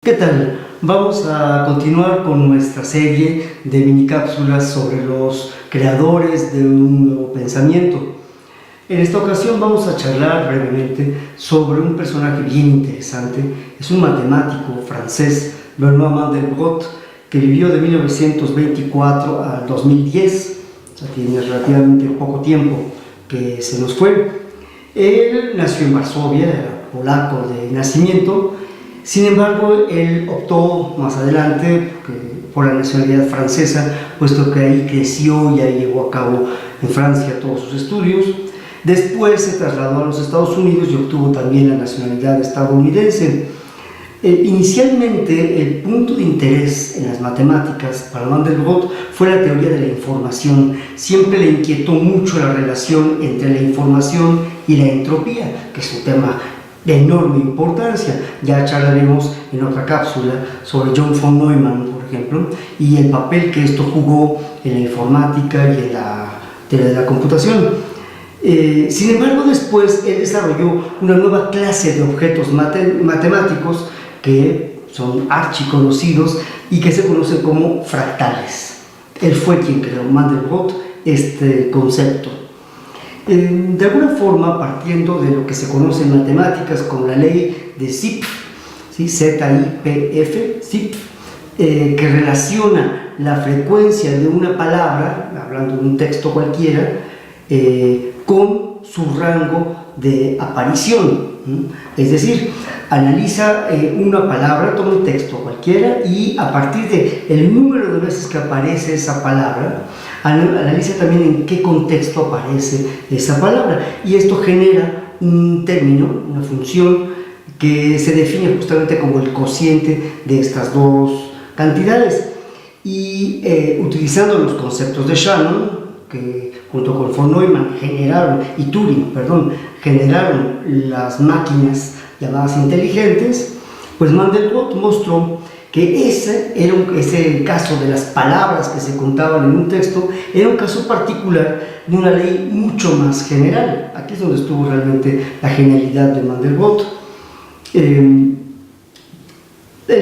¿Qué tal? Vamos a continuar con nuestra serie de minicápsulas sobre los creadores de un nuevo pensamiento. En esta ocasión vamos a charlar brevemente sobre un personaje bien interesante. Es un matemático francés, Benoît Mandelbrot, que vivió de 1924 al 2010, o sea, tiene relativamente poco tiempo que se nos fue. Él nació en Varsovia, era polaco de nacimiento. Sin embargo, él optó más adelante por la nacionalidad francesa, puesto que ahí creció y ahí llevó a cabo en Francia todos sus estudios. Después se trasladó a los Estados Unidos y obtuvo también la nacionalidad estadounidense. Inicialmente, el punto de interés en las matemáticas para Mandelbrot fue la teoría de la información. Siempre le inquietó mucho la relación entre la información y la entropía, que es un tema de enorme importancia. Ya charlaremos en otra cápsula sobre John von Neumann, por ejemplo, y el papel que esto jugó en la informática y en la teoría de la computación. Sin embargo, después él desarrolló una nueva clase de objetos matemáticos que son archiconocidos y que se conocen como fractales. Él fue quien creó, Mandelbrot, este concepto. De alguna forma, partiendo de lo que se conoce en matemáticas como la ley de Zipf, ¿sí? Z-I-P-F, Zipf, que relaciona la frecuencia de una palabra, hablando de un texto cualquiera, con su rango de aparición. Es decir, analiza una palabra, toma un texto cualquiera y a partir del número de veces que aparece esa palabra, analiza también en qué contexto aparece esa palabra, y esto genera un término, una función que se define justamente como el cociente de estas dos cantidades. Y utilizando los conceptos de Shannon, que junto con von Neumann y Turing generaron las máquinas llamadas inteligentes, pues Mandelbrot mostró que ese caso de las palabras que se contaban en un texto era un caso particular de una ley mucho más general. Aquí es donde estuvo realmente la genialidad de Mandelbrot. El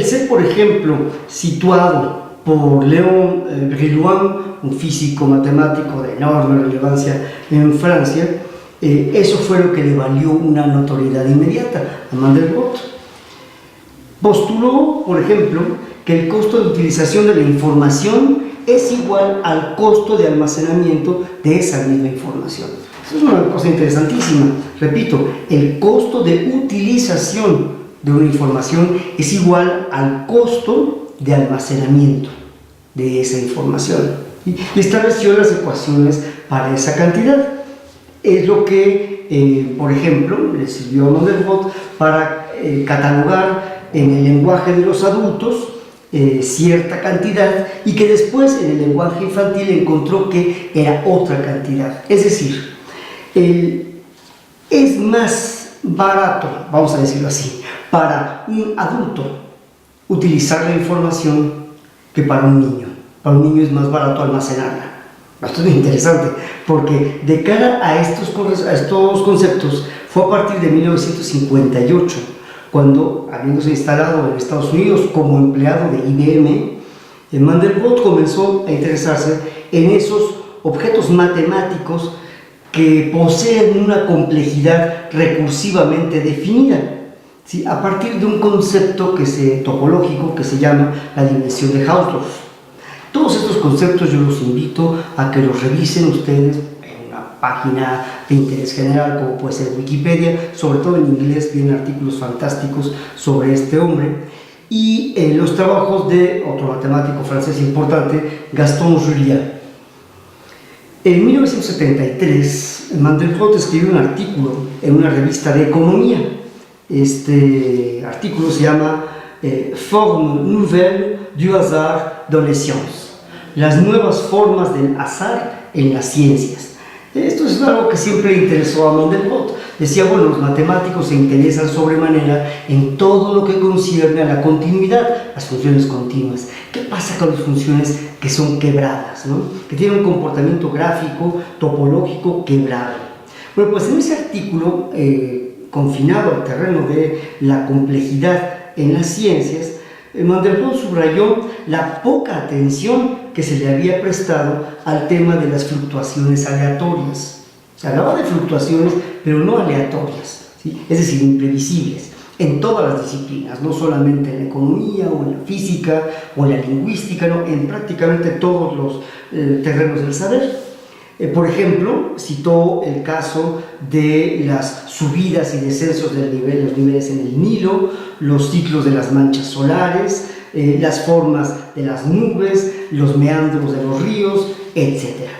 ser, por ejemplo, situado por Léon Brillouin, un físico matemático de enorme relevancia en Francia, eso fue lo que le valió una notoriedad inmediata a Mandelbrot. Postuló, por ejemplo, que el costo de utilización de la información es igual al costo de almacenamiento de esa misma información. Eso es una cosa interesantísima. Repito, el costo de utilización de una información es igual al costo de almacenamiento de esa información. Y estableció las ecuaciones para esa cantidad. Es lo que, por ejemplo, le sirvió a Mandelbrot para catalogar en el lenguaje de los adultos cierta cantidad, y que después en el lenguaje infantil encontró que era otra cantidad. Es decir, es más barato, vamos a decirlo así, para un adulto utilizar la información que para un niño. Para un niño es más barato almacenarla. Esto es interesante, porque de cara a estos conceptos fue a partir de 1958, cuando, habiéndose instalado en Estados Unidos como empleado de IBM, Mandelbrot comenzó a interesarse en esos objetos matemáticos que poseen una complejidad recursivamente definida, ¿sí? A partir de un concepto topológico que se llama la dimensión de Hausdorff. Todos estos conceptos yo los invito a que los revisen ustedes en una página de interés general como puede ser Wikipedia. Sobre todo en inglés vienen artículos fantásticos sobre este hombre, y los trabajos de otro matemático francés importante, Gaston Julian. En 1973 Mandelbrot escribió un artículo en una revista de economía. Este artículo se llama Forme nouvelle du hasard dans les sciences, las nuevas formas del azar en las ciencias. Esto es algo que siempre le interesó a Mandelbrot. Decía, bueno, los matemáticos se interesan sobremanera en todo lo que concierne a la continuidad, las funciones continuas. ¿Qué pasa con las funciones que son quebradas, ¿no? Que tienen un comportamiento gráfico, topológico quebrado? Bueno, pues en ese artículo, confinado al terreno de la complejidad en las ciencias, Mandelbrot subrayó la poca atención que se le había prestado al tema de las fluctuaciones aleatorias. Se hablaba de fluctuaciones, pero no aleatorias, ¿sí? Es decir, imprevisibles, en todas las disciplinas, no solamente en la economía o en la física o en la lingüística, no, en prácticamente todos los terrenos del saber. Por ejemplo, citó el caso de las subidas y descensos los niveles en el Nilo, los ciclos de las manchas solares, las formas de las nubes, los meandros de los ríos, etc.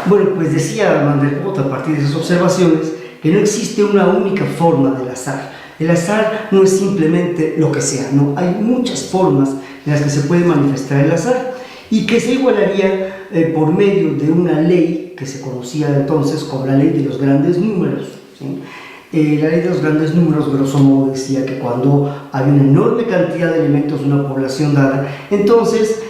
Bueno, pues decía Mandelbrot a partir de esas observaciones que no existe una única forma del azar. El azar no es simplemente lo que sea, no, hay muchas formas en las que se puede manifestar el azar y que se igualaría por medio de una ley que se conocía entonces como la ley de los grandes números, ¿sí? La ley de los grandes números, grosso modo, decía que cuando hay una enorme cantidad de elementos de una población dada, entonces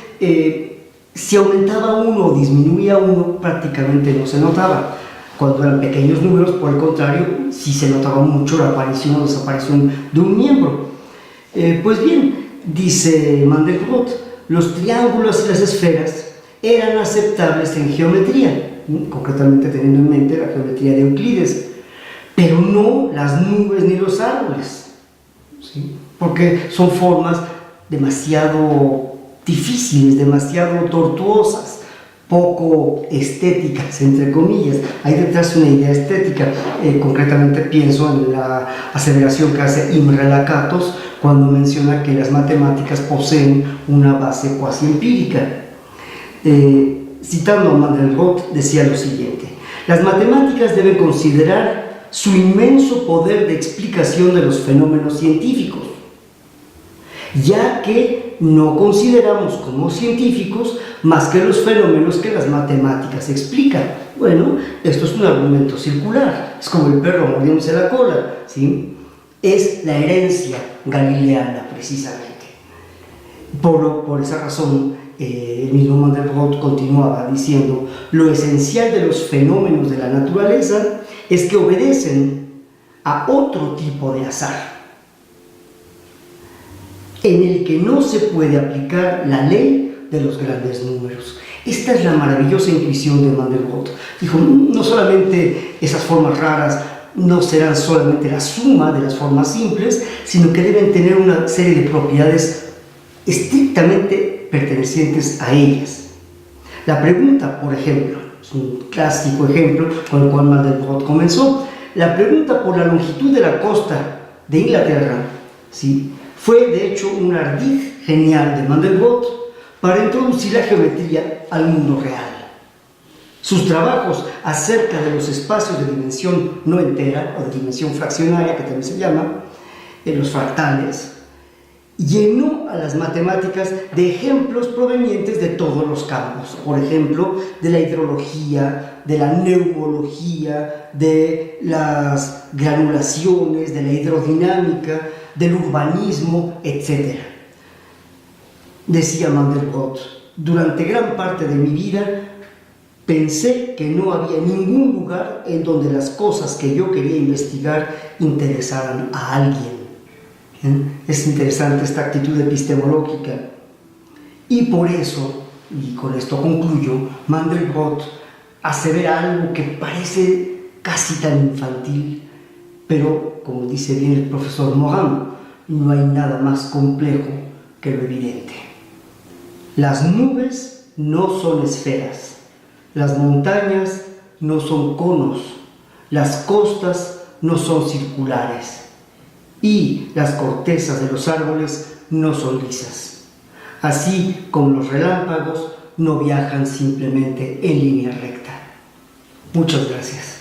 si aumentaba uno o disminuía uno, prácticamente no se notaba. Cuando eran pequeños números, por el contrario, sí se notaba mucho la aparición o desaparición de un miembro. Pues bien, dice Mandelbrot, los triángulos y las esferas eran aceptables en geometría, concretamente teniendo en mente la geometría de Euclides, pero no las nubes ni los árboles, ¿sí? Porque son formas demasiado difíciles, demasiado tortuosas, poco estéticas, entre comillas. Hay detrás una idea estética. Concretamente pienso en la aseveración que hace Imre Lakatos cuando menciona que las matemáticas poseen una base cuasi empírica. Citando a Mandelbrot, decía lo siguiente: las matemáticas deben considerar su inmenso poder de explicación de los fenómenos científicos, ya que no consideramos como científicos más que los fenómenos que las matemáticas explican. Bueno, esto es un argumento circular, es como el perro mordiéndose la cola, ¿sí? Es la herencia galileana, precisamente. Por esa razón, el mismo Mandelbrot continuaba diciendo: lo esencial de los fenómenos de la naturaleza es que obedecen a otro tipo de azar, en el que no se puede aplicar la ley de los grandes números. Esta es la maravillosa intuición de Mandelbrot. Dijo, no solamente esas formas raras no serán solamente la suma de las formas simples, sino que deben tener una serie de propiedades estrictamente pertenecientes a ellas. La pregunta, por ejemplo, es un clásico ejemplo con el cual Mandelbrot comenzó, la pregunta por la longitud de la costa de Inglaterra, ¿sí?, fue de hecho un ardid genial de Mandelbrot para introducir la geometría al mundo real. Sus trabajos acerca de los espacios de dimensión no entera, o de dimensión fraccionaria, que también se llama, los fractales, llenó a las matemáticas de ejemplos provenientes de todos los campos, por ejemplo, de la hidrología, de la neumología, de las granulaciones, de la hidrodinámica, del urbanismo, etc. Decía Mandelbrot, durante gran parte de mi vida pensé que no había ningún lugar en donde las cosas que yo quería investigar interesaran a alguien. Es interesante esta actitud epistemológica. Y por eso, y con esto concluyo, Mandelbrot asevera algo que parece casi tan infantil, pero, como dice bien el profesor Morin, no hay nada más complejo que lo evidente. Las nubes no son esferas, las montañas no son conos, las costas no son circulares y las cortezas de los árboles no son lisas, así como los relámpagos no viajan simplemente en línea recta. Muchas gracias.